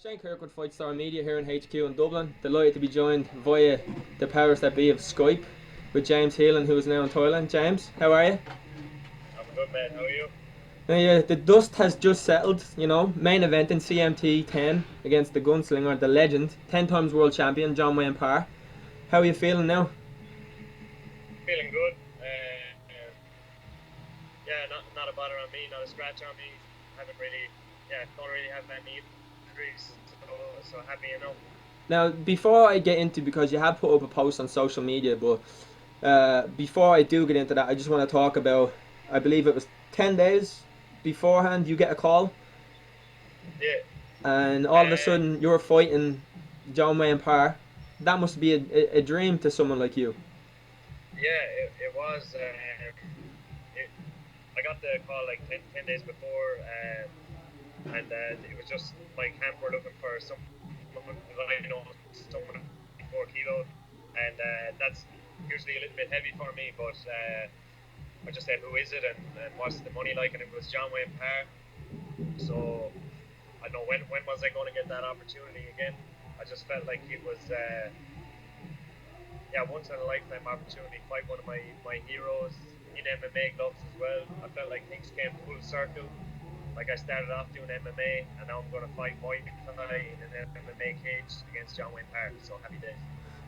Shane Kirkwood, Fight Star Media here in HQ in Dublin. Delighted to be joined via the powers that be of Skype with James Heelan, who is now in Thailand. James, how are you? I'm good, man. How are you? Now, yeah, the dust has just settled, main event in CMT10 against the gunslinger, the legend, 10 times world champion, Wayne Parr. How are you feeling now? Feeling good. Yeah, not a bother on me, not a scratch on me. Haven't really, don't really have any injuries, so happy, Now, before I get into, because you have put up a post on social media, but before I do get into that, I just want to talk about, I believe it was 10 days beforehand, you get a call, Yeah. and all of a sudden you're fighting Wayne Parr. That must be a dream to someone like you. Yeah, it was. I got the call like 10 days before, and it was just my camp were looking for someone someone 4 kilos, and that's usually a little bit heavy for me, but I just said, who is it, and what's the money like, and it was Wayne Parr. So I know when was I going to get that opportunity again. I just felt like it was once in a lifetime opportunity to fight one of my heroes in MMA gloves as well. I felt like things came full circle. Like I started off doing MMA, and now I'm going to fight Muay Thai in an MMA cage against Wayne Parr. So happy days.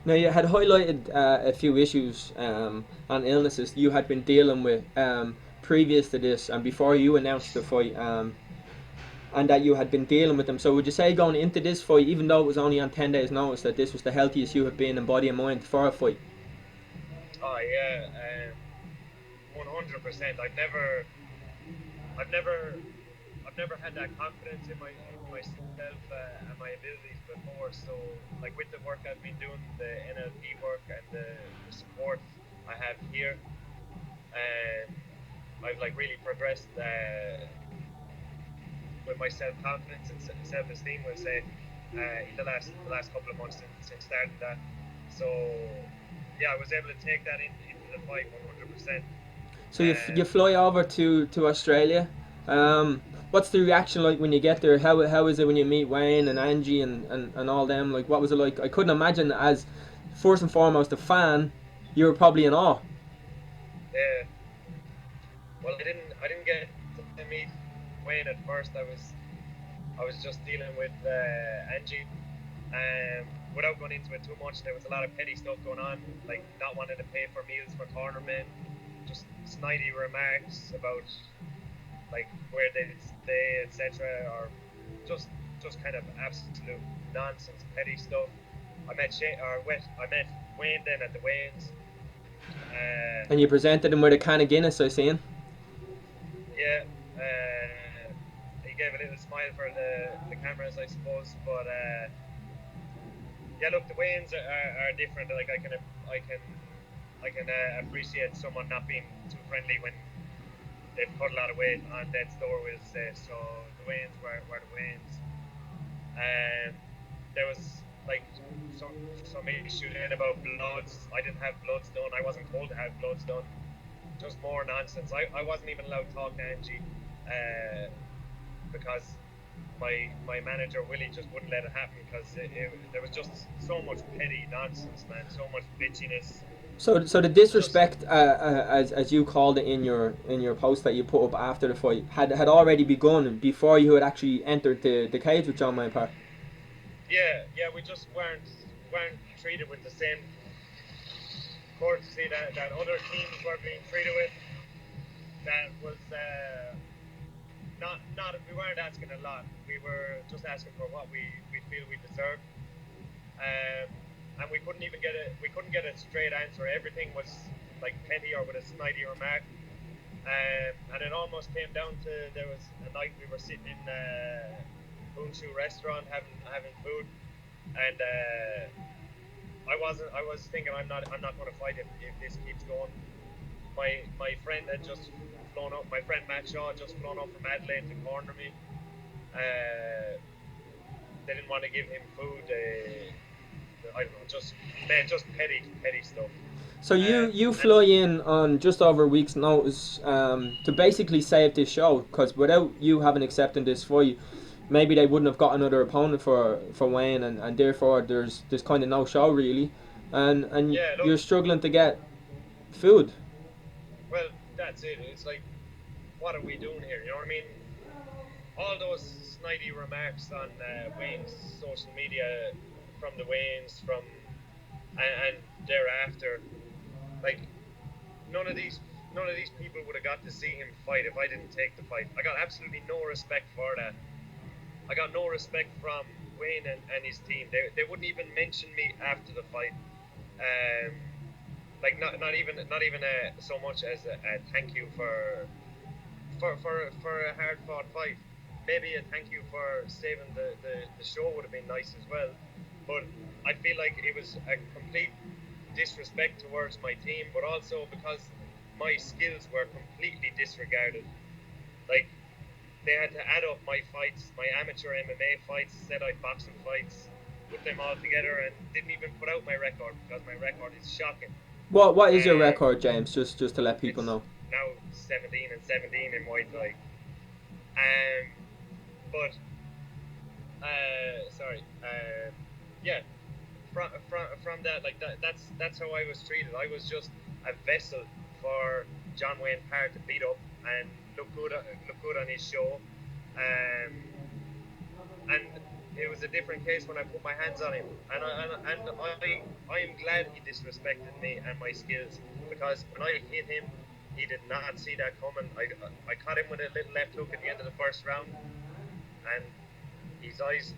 Now, you had highlighted a few issues on illnesses you had been dealing with previous to this and before you announced the fight, and that you had been dealing with them. So would you say going into this fight, even though it was only on 10 days notice, that this was the healthiest you have been in body and mind for a fight? Oh yeah, 100%. I've never had that confidence in myself and my abilities before. So like with the work I've been doing, the NLP work and the support I have here, I've like really progressed with my self confidence and self esteem. We'll say in the last couple of months since starting that. So yeah, I was able to take that into the fight 100%. So you fly over to Australia. What's the reaction like when you get there? How is it when you meet Wayne and Angie and all them? Like, what was it like? I couldn't imagine, as first and foremost a fan, you were probably in awe. Yeah. Well, I didn't get to meet Wayne at first. I was just dealing with Angie. Without going into it too much, there was a lot of petty stuff going on, like not wanting to pay for meals for cornermen, just snidey remarks about like where they stay, etc., or just kind of absolute nonsense, petty stuff. I met Wayne then at the Waynes. And you presented him with a can of Guinness, I seen. Yeah, he gave a little smile for the cameras, I suppose. But yeah, look, the Waynes are different. Like I can appreciate someone not being too friendly when they've put a lot of weight on death's door, we'll say. So the Waynes were the Waynes. There was like some issue then about bloods. I didn't have bloods done. I wasn't told to have bloods done. Just more nonsense. I wasn't even allowed to talk to Angie because my manager Willie just wouldn't let it happen, because there was just so much petty nonsense, man. So much bitchiness. So the disrespect, as you called it in your post that you put up after the fight, had already begun before you had actually entered the cage with Wayne Parr. Yeah, we just weren't treated with the same courtesy that other teams were being treated with. That was not we weren't asking a lot. We were just asking for what we feel we deserved. And we couldn't get a straight answer. Everything was like petty or with a snidey remark. And it almost came down to, there was a night we were sitting in Boonshu restaurant having food, and I was thinking, I'm not going to fight if this keeps going. My friend had just flown up. My friend Matt Shaw had just flown up from Adelaide to corner me. They didn't want to give him food. I don't know, just petty stuff. So you fly in on just over a week's notice to basically save this show, because without you having accepted this fight, maybe they wouldn't have got another opponent for Wayne, and therefore there's kind of no show really, and Yeah, look, you're struggling to get food. well, that's it. It's like, what are we doing here? You know what I mean? All those snidey remarks on Wayne's social media from the Waynes, and thereafter, like none of these people would have got to see him fight if I didn't take the fight. I got absolutely no respect for that. I got no respect from Wayne and his team. They wouldn't even mention me after the fight. Um, like not even so much as a thank you for a hard fought fight. Maybe a thank you for saving the show would have been nice as well. But I feel like it was a complete disrespect towards my team, but also because my skills were completely disregarded. Like, they had to add up my fights, my amateur MMA fights, said I boxing fights, put them all together, and didn't even put out my record because my record is shocking. What is your Um, record, James? Just to let people it's know. now 17 and 17 in Muay Thai. Um, but sorry, yeah, from that, like that's how I was treated. I was just a vessel for John Wayne Parr to beat up and look good on his show. Um, and it was a different case when I put my hands on him. I am glad he disrespected me and my skills, because when I hit him, he did not see that coming. I caught him with a little left hook at the end of the first round, and his eyes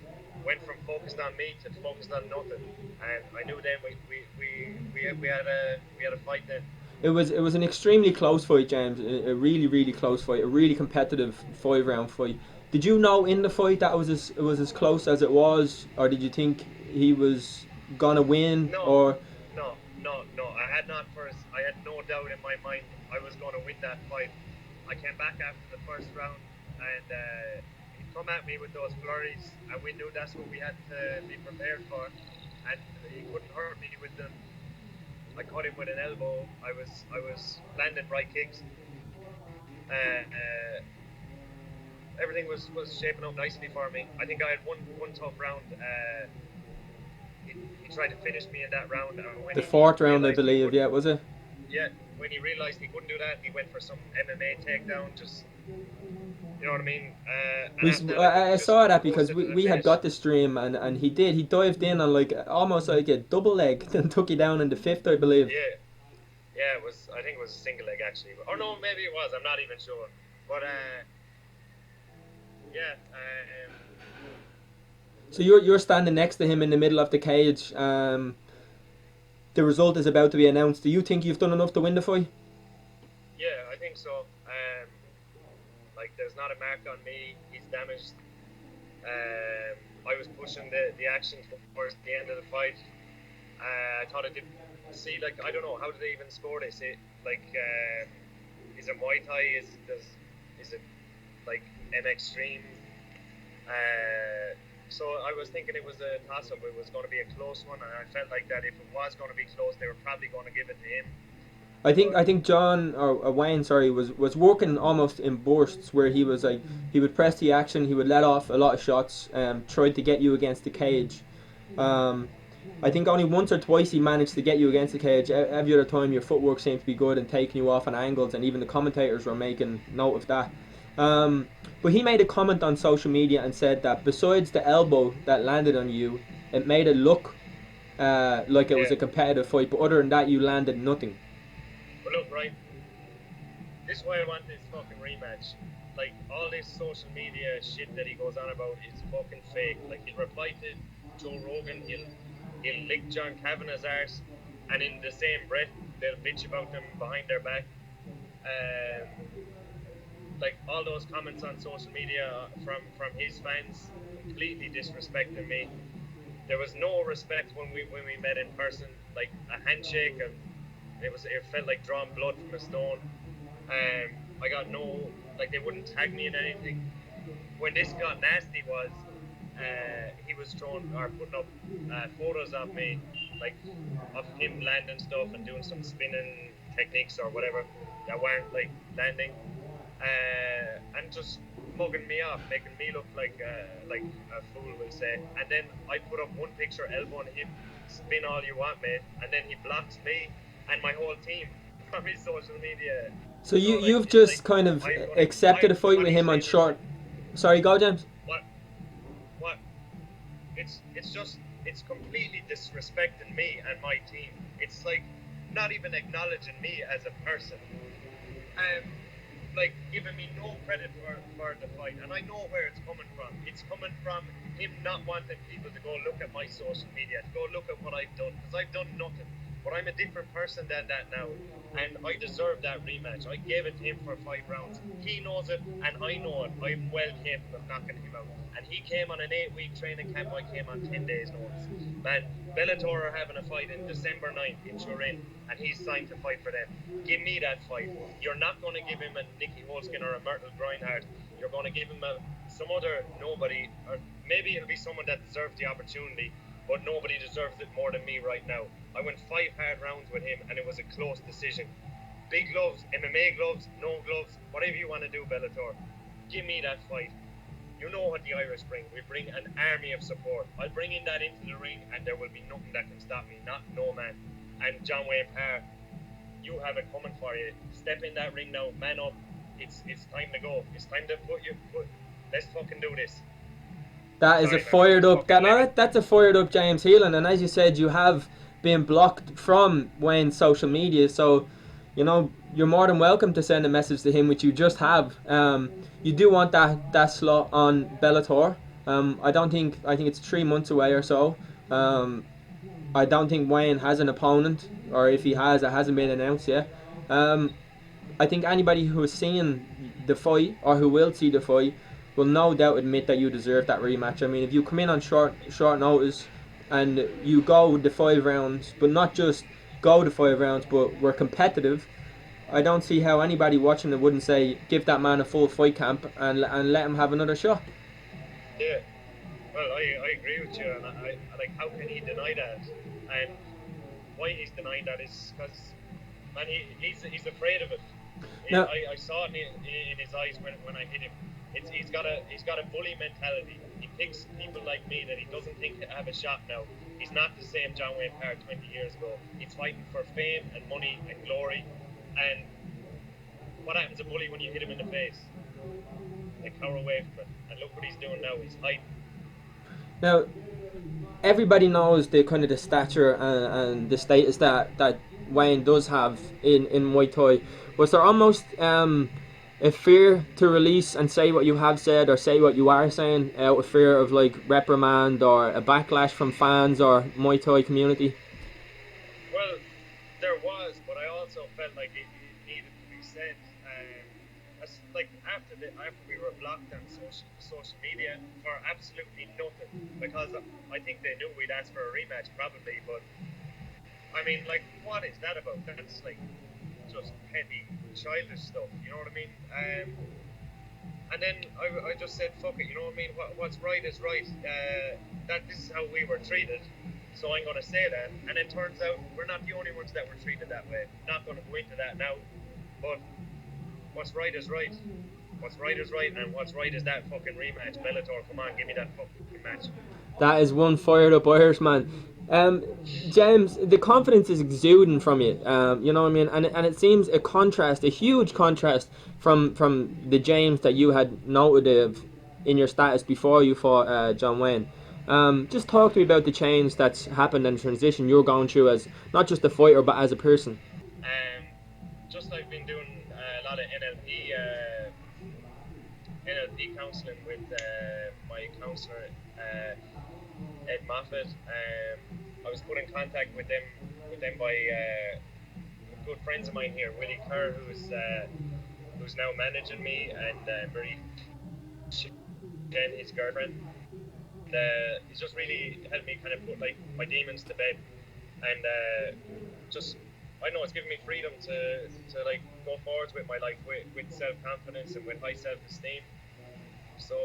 went from focused on me to focused on nothing. And I knew then we had a fight then. It was an extremely close fight, James. A really close fight. A really competitive 5 round fight. Did you know in the fight that it was as close as it was, or did you think he was gonna win? No, Or no. I had no doubt in my mind I was going to win that fight. I came back after the first round, and he come at me with those flurries, and we knew that's what we had to be prepared for. And he couldn't hurt me with them. I caught him with an elbow. I was landing right kicks. Uh, Everything was shaping up nicely for me. I think I had one tough round. He tried to finish me in that round, and when the he fourth round, I realized he believe. couldn't, Yeah, was it? yeah, when he realized he couldn't do that, he went for some MMA takedown. Just, you know what I mean. And We after that, I think he I just saw that because coasted to the we had finish. got the stream, and he dived in on like almost like a double leg and took you down in the fifth, I believe. Yeah, yeah. It was. I think it was a single leg actually. Or no, maybe it was. I'm not even sure. But yeah. So you're standing next to him in the middle of the cage. The result is about to be announced. Do you think you've done enough to win the fight? Yeah, I think so. Like, there's not a mark on me. He's damaged. Um, I was pushing the action towards the end of the fight. I thought I did see, like, I don't know, how did they even score this? Like, is it Muay Thai? Is it like MX Stream? So I was thinking it was a toss up. It was going to be a close one, and I felt like that if it was going to be close, they were probably going to give it to him. I think John or Wayne, sorry, was working almost in bursts where he was like he would press the action, he would let off a lot of shots, tried to get you against the cage. Um, I think only once or twice he managed to get you against the cage. Every other time your footwork seemed to be good and taking you off on angles, and even the commentators were making note of that. Um, but he made a comment on social media and said that besides the elbow that landed on you, it made it look like it was Yeah. a competitive fight. But other than that, you landed nothing. But look, right, this is why I want this fucking rematch. Like, all this social media shit that he goes on about is fucking fake. Like, he'll reply to Joe Rogan, he'll lick John Kavanagh's arse, and in the same breath, they'll bitch about them behind their back. Um, like, all those comments on social media from his fans, completely disrespecting me. There was no respect when we met in person. Like, a handshake, and it felt like drawing blood from a stone. I got no, like, they wouldn't tag me in anything. When this got nasty was, he was throwing or putting up photos of me, like, of him landing stuff and doing some spinning techniques or whatever that weren't like landing, and just mugging me off, making me look like a fool, we'll say. And then I put up one picture elbowing him, spin all you want, mate. And then he blocks me and my whole team from his social media. So So like, you've it's like just kind of I'm gonna accepted a fight with him on trainers short. Sorry, go James. what it's completely disrespecting me and my team. It's like not even acknowledging me as a person. Like giving me no credit for the fight, and I know where it's coming from. It's coming from him not wanting people to go look at my social media, to go look at what I've done, because I've done nothing. But I'm a different person than that now, and I deserve that rematch. I gave it to him for 5 rounds. He knows it, and I know it. I'm well capable of knocking him out. And he came on an 8-week training camp. I came on 10 days' notice. Man, Bellator are having a fight in December 9th in Turin, and he's signed to fight for them. Give me that fight. You're not going to give him a Nicky Holskin or a Myrtle Grindhard. You're going to give him some other nobody, or maybe it'll be someone that deserves the opportunity, but nobody deserves it more than me right now. I went 5 hard rounds with him, and it was a close decision. Big gloves, MMA gloves, no gloves, whatever you want to do, Bellator. Give me that fight. You know what the Irish bring. We bring an army of support. I'll bring in that into the ring, and there will be nothing that can stop me. Not no man. And John Wayne Parr, you have it coming for you. Step in that ring now, man up. It's time to go. It's time to let's fucking do this. That is a fired up. That's a fired up James Heelan, and as you said, you have been blocked from Wayne's social media, so you know you're more than welcome to send a message to him, which you just have. You do want that slot on Bellator. I think it's 3 months away or so. I don't think Wayne has an opponent, or if he has, it hasn't been announced yet. I think anybody who has seen the fight or who will see the fight will no doubt admit that you deserve that rematch. I mean, if you come in on short notice and you go the 5 rounds, but not just go the 5 rounds, but we're competitive, I don't see how anybody watching it wouldn't say give that man a full fight camp and let him have another shot. Yeah, well, I agree with you, and I like, how can he deny that? And why he's denying that is because, man, he's afraid of it. Now, I saw it in his eyes when I hit him. He's got a bully mentality. He picks people like me that he doesn't think have a shot now. He's not the same John Wayne Parr 20 years ago. He's fighting for fame and money and glory. And what happens to a bully when you hit him in the face? They cower away from it. And look what he's doing now. He's hiding. Now, everybody knows the kind of the stature and the status that Wayne does have in Muay Thai. Was there almost a fear to release and say what you have said or say what you are saying out of fear of like reprimand or a backlash from fans or Muay Thai community? Well, there was, but I also felt like it needed to be said. Like after we were blocked on social media for absolutely nothing, because I think they knew we'd ask for a rematch probably, but I mean, like, what is that about? That's like just petty, childish stuff. You know what I mean? And then I just said, fuck it. You know what I mean? What's right is right. That this is how we were treated. So I'm going to say that. And it turns out we're not the only ones that were treated that way. Not going to go into that now. But what's right is right. What's right is right, and what's right is that fucking rematch. Bellator, come on, give me that fucking match. That is one fired up Irishman. James, the confidence is exuding from you. You know what I mean, and it seems a contrast, a huge contrast from the James that you had noted of in your status before you fought John Wayne. Just talk to me about the change that's happened and transition you're going through as not just a fighter but as a person. Just I've been doing a lot of NLP counselling with my counsellor Ed Moffat. I was put in contact with them by good friends of mine here, Willie Kerr, who's now managing me, and Marie Jen, his girlfriend. He's just really helped me kind of put like my demons to bed, and just I know it's given me freedom to like go forwards with my life with self-confidence and with high self-esteem. So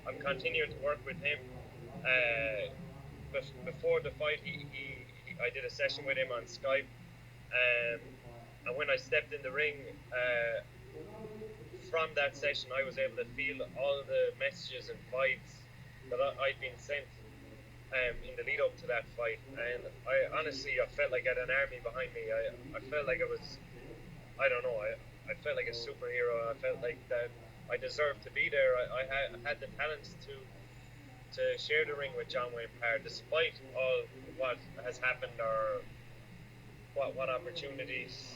I'm continuing to work with him. Before the fight, I did a session with him on Skype, and when I stepped in the ring, from that session, I was able to feel all the messages and vibes that I'd been sent in the lead up to that fight. And I honestly, I felt like I had an army behind me. I felt like I don't know, I felt like a superhero. I felt like that I deserved to be there. I had the talents to share the ring with John Wayne Parr, despite all what has happened or what opportunities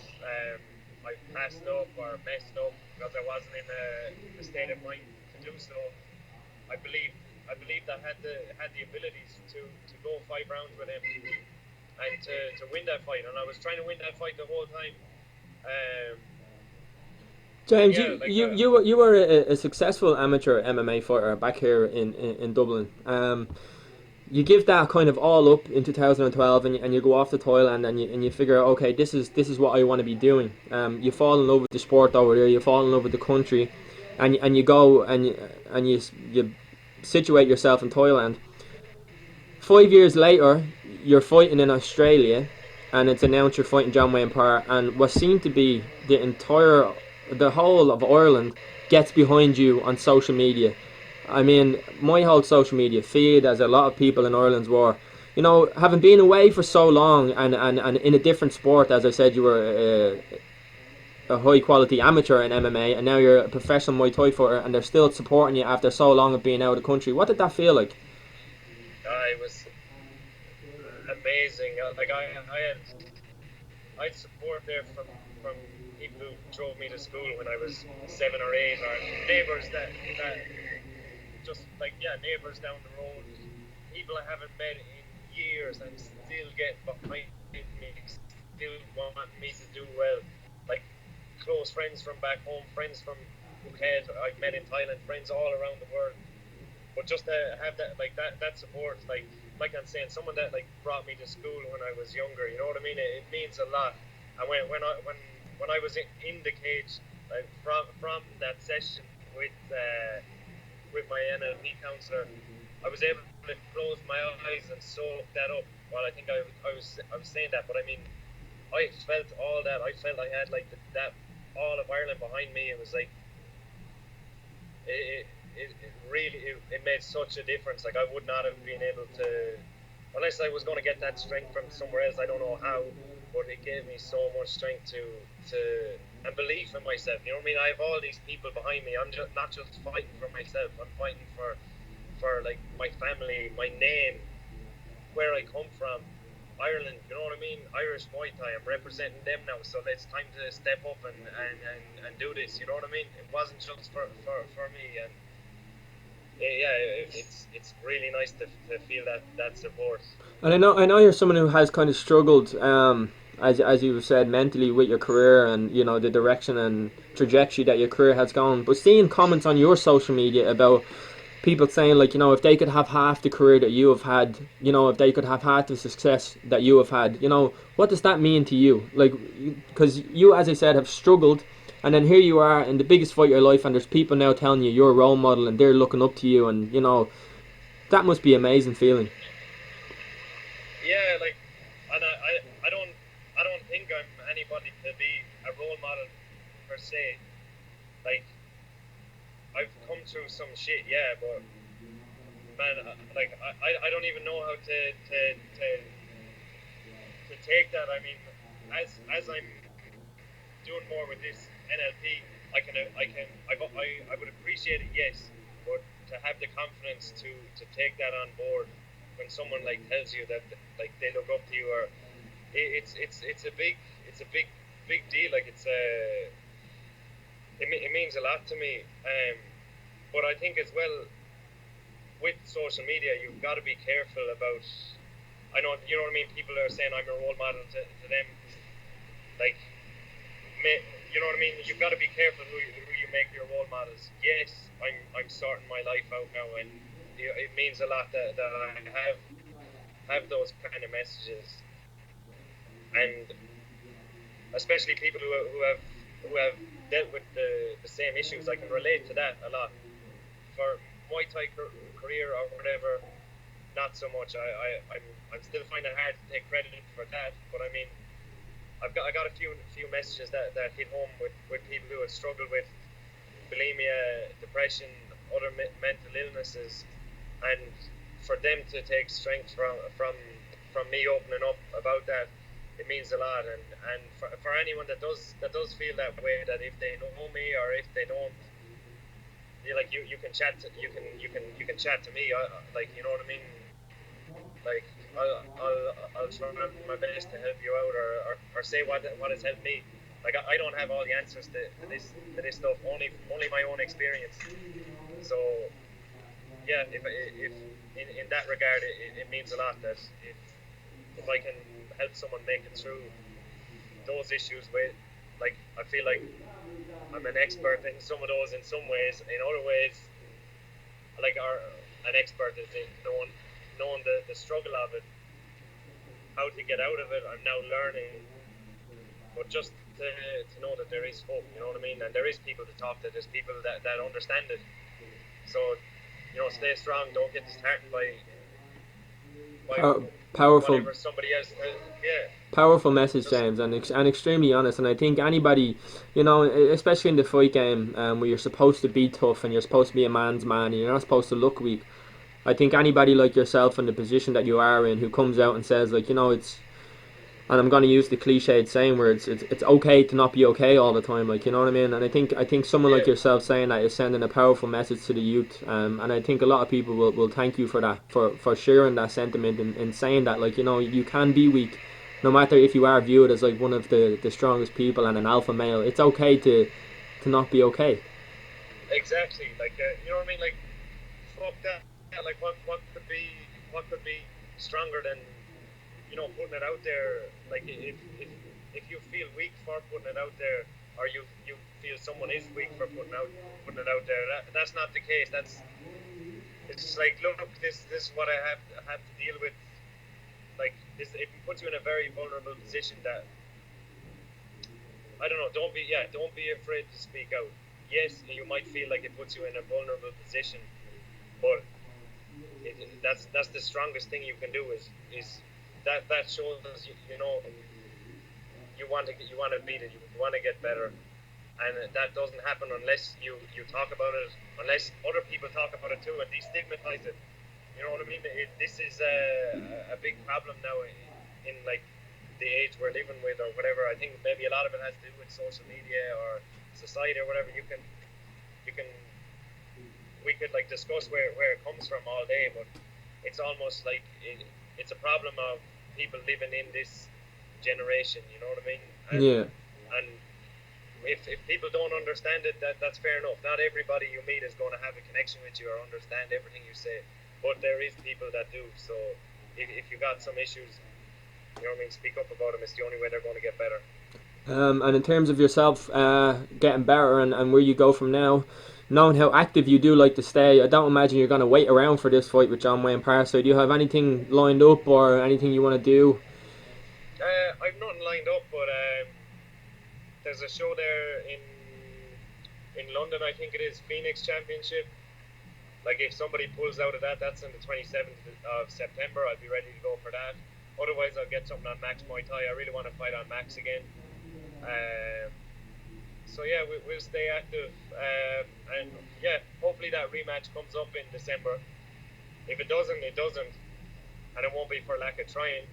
I passed up or messed up because I wasn't in a state of mind to do so. I believed I had the abilities to go 5 rounds with him and to win that fight, and I was trying to win that fight the whole time. Um, James, yeah, like you were a successful amateur MMA fighter back here in Dublin. You give that kind of all up in 2012, and you go off to Thailand, and you figure, okay, this is what I want to be doing. You fall in love with the sport over there. You fall in love with the country, and you go and you situate yourself in Thailand. 5 years later, you're fighting in Australia, and it's announced you're fighting John Wayne Parr, and what seemed to be the whole of Ireland gets behind you on social media. I mean, my whole social media feed, as a lot of people in Ireland's were, having been away for so long and in a different sport, as I said, you were a high quality amateur in MMA, and now you're a professional Muay Thai fighter, and they're still supporting you after so long of being out of the country. What did that feel like? it was amazing. Like I had support there from people who drove me to school when I was 7 or 8, or neighbours that just like neighbours down the road, people I haven't met in years and still get behind me, still want me to do well. Like close friends from back home, friends from Phuket I've met in Thailand, friends all around the world. But just to have that support, like I'm saying, someone that like brought me to school when I was younger, you know what I mean? It means a lot. And when I was in the cage, like from that session with my NLP counselor, I was able to close my eyes and soak that up. Well, I think I was saying that, but I mean, I felt all that. I felt I had like that all of Ireland behind me. It was like it really made such a difference. Like I would not have been able to, unless I was going to get that strength from somewhere else. I don't know how, but it gave me so much strength to and belief in myself. You know what I mean? I have all these people behind me. I'm just not just fighting for myself. I'm fighting for like my family, my name, where I come from, Ireland. You know what I mean? Irish Muay Thai. I'm representing them now, so it's time to step up and do this. You know what I mean? It wasn't just for me, and it's really nice to feel that support. And I know you're someone who has kind of struggled, as you said, mentally with your career, and the direction and trajectory that your career has gone. But seeing comments on your social media about people saying, like, if they could have half the career that you have had, if they could have had the success that you have had, what does that mean to you? Like, because you, as I said, have struggled, and then here you are in the biggest fight of your life, and there's people now telling you you're a role model, and they're looking up to you, and that must be an amazing feeling. Yeah, like, and I don't think I'm anybody to be a role model per se. Like, I've come through some shit, yeah, but man, like I don't even know how to take that. I mean, as I'm doing more with this NLP, I would appreciate it, yes, but to have the confidence to take that on board when someone like tells you that like they look up to you, or it's a big deal. Like it means a lot to me. But I think as well with social media, you've got to be careful about. I know, you know what I mean. People are saying I'm a role model to them. Like, you know what I mean. You've got to be careful who you make your role models. Yes, I'm sorting my life out now, and it means a lot that I have those kind of messages, and especially people who have dealt with the same issues. I can relate to that a lot. For Muay Thai career or whatever, not so much. I'm still finding it hard to take credit for that. But I mean, I got a few messages that hit home with people who have struggled with bulimia, depression, other mental illnesses, and for them to take strength from me opening up about that, it means a lot. And for anyone that does feel that way, that if they know me or if they don't, you can chat to, you can chat to me, like, you know what I mean, like I'll try my best to help you out, or say what has helped me. Like, I don't have all the answers to this stuff, only my own experience. So yeah, if in that regard, it means a lot that if I can help someone make it through those issues with, like, I feel like I'm an expert in some of those in some ways. In other ways, like, an expert is in knowing the struggle of it, how to get out of it. I'm now learning, but just to know that there is hope, you know what I mean, and there is people to talk to. There's people that understand it. So, stay strong. Don't get disheartened by Powerful, whatever somebody else. Yeah. powerful message, James, and extremely honest. And I think anybody, especially in the fight game, where you're supposed to be tough and you're supposed to be a man's man, and you're not supposed to look weak. I think anybody like yourself in the position that you are in, who comes out and says, like, it's, and I'm going to use the cliched saying where it's okay to not be okay all the time, like, you know what I mean. And I think someone like yourself saying that is sending a powerful message to the youth, and I think a lot of people will thank you for that, for sharing that sentiment, and saying that, like, you can be weak, no matter if you are viewed as like one of the strongest people and an alpha male. It's okay to not be okay. Exactly. Like, you know what I mean. Like, fuck that. Like, what could be stronger than, putting it out there. Like, if you feel weak for putting it out there, or you feel someone is weak for putting it out there, that's not the case. It's like, look, this is what I have to deal with. Like, this, it puts you in a very vulnerable position that, I don't know. Don't be afraid to speak out. Yes, you might feel like it puts you in a vulnerable position, but that's the strongest thing you can do is that shows you want to beat it, you want to get better, and that doesn't happen unless you talk about it, unless other people talk about it too and destigmatize it. You know what I mean? This is a big problem now in like the age we're living with, or whatever. I think maybe a lot of it has to do with social media or society or whatever. We could like discuss where it comes from all day, but it's almost like it's a problem of people living in this generation. You know what I mean? And if people don't understand it, that's fair enough. Not everybody you meet is going to have a connection with you or understand everything you say, but there is people that do. So if you got some issues, you know what I mean, speak up about them. It's the only way they're going to get better. And in terms of yourself getting better and where you go from now, knowing how active you do like to stay, I don't imagine you're going to wait around for this fight with John Wayne Parr. So do you have anything lined up or anything you want to do? I've nothing lined up, but there's a show there in London, I think it is, Phoenix Championship. Like, if somebody pulls out of that, that's on the 27th of September. I'll be ready to go for that. Otherwise, I'll get something on Max Muay Thai. I really want to fight on Max again. So yeah, we'll stay active, and yeah, hopefully that rematch comes up in December. If it doesn't, it doesn't, and it won't be for lack of trying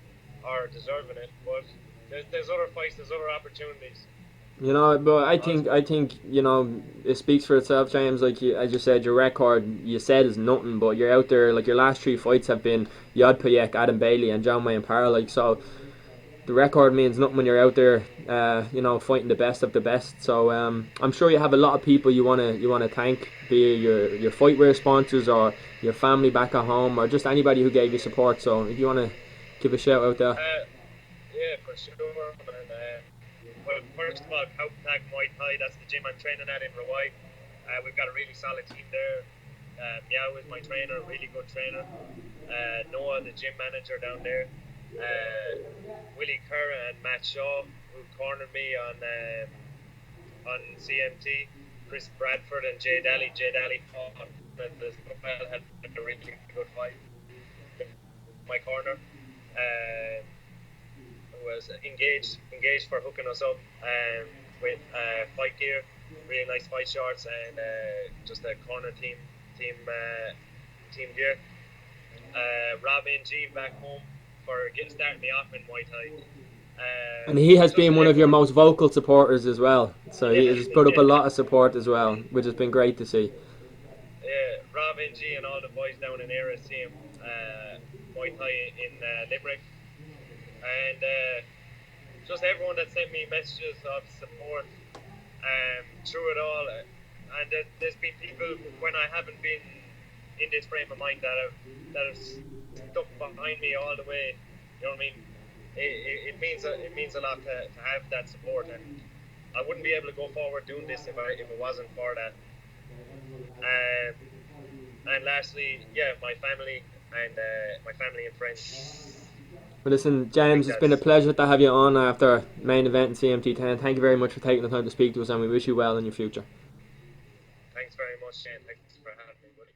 or deserving it. But there's other fights, there's other opportunities. But I think it speaks for itself, James. Like as you said, your record you said is nothing, but you're out there. Like your last three fights have been Yod Payek, Adam Bailey, and John Wayne Parr. Like so, the record means nothing when you're out there, fighting the best of the best. So I'm sure you have a lot of people you wanna thank, be it your fightwear sponsors or your family back at home or just anybody who gave you support. So if you wanna give a shout out there. Yeah, for sure. And, well, first of all, Tag Muay Thai, that's the gym I'm training at in Rawai. We've got a really solid team there. Meow is my trainer, really good trainer. Noah, the gym manager down there. Willie Kerr and Matt Shaw, who cornered me on CMT. Chris Bradford and Jay Daly. Jay Daly fought as well, had a really good fight in my corner. Was engaged for hooking us up with fight gear. really nice fight shorts, and just a corner team gear. Rob NG back home for starting me off in Muay Thai. And he has Just been one of your everyone, most vocal supporters as well. So he yeah, has put up a yeah, lot of support as well, which has been great to see. yeah. Rob NG and all the boys down in Era see him Muay Thai in Limerick, and just everyone that sent me messages of support through it all. And there's been people when I haven't been in this frame of mind that have stuck behind me all the way. You know what I mean? It means a lot to have that support, and I wouldn't be able to go forward doing this if it wasn't for that. Um, and lastly, yeah, my family and friends. But listen, I think James, it's been a that's. pleasure to have you on after main event in CMT10. Thank you very much for taking the time to speak to us, and we wish you well in your future. Thanks very much, Shane. Thanks for having me, buddy.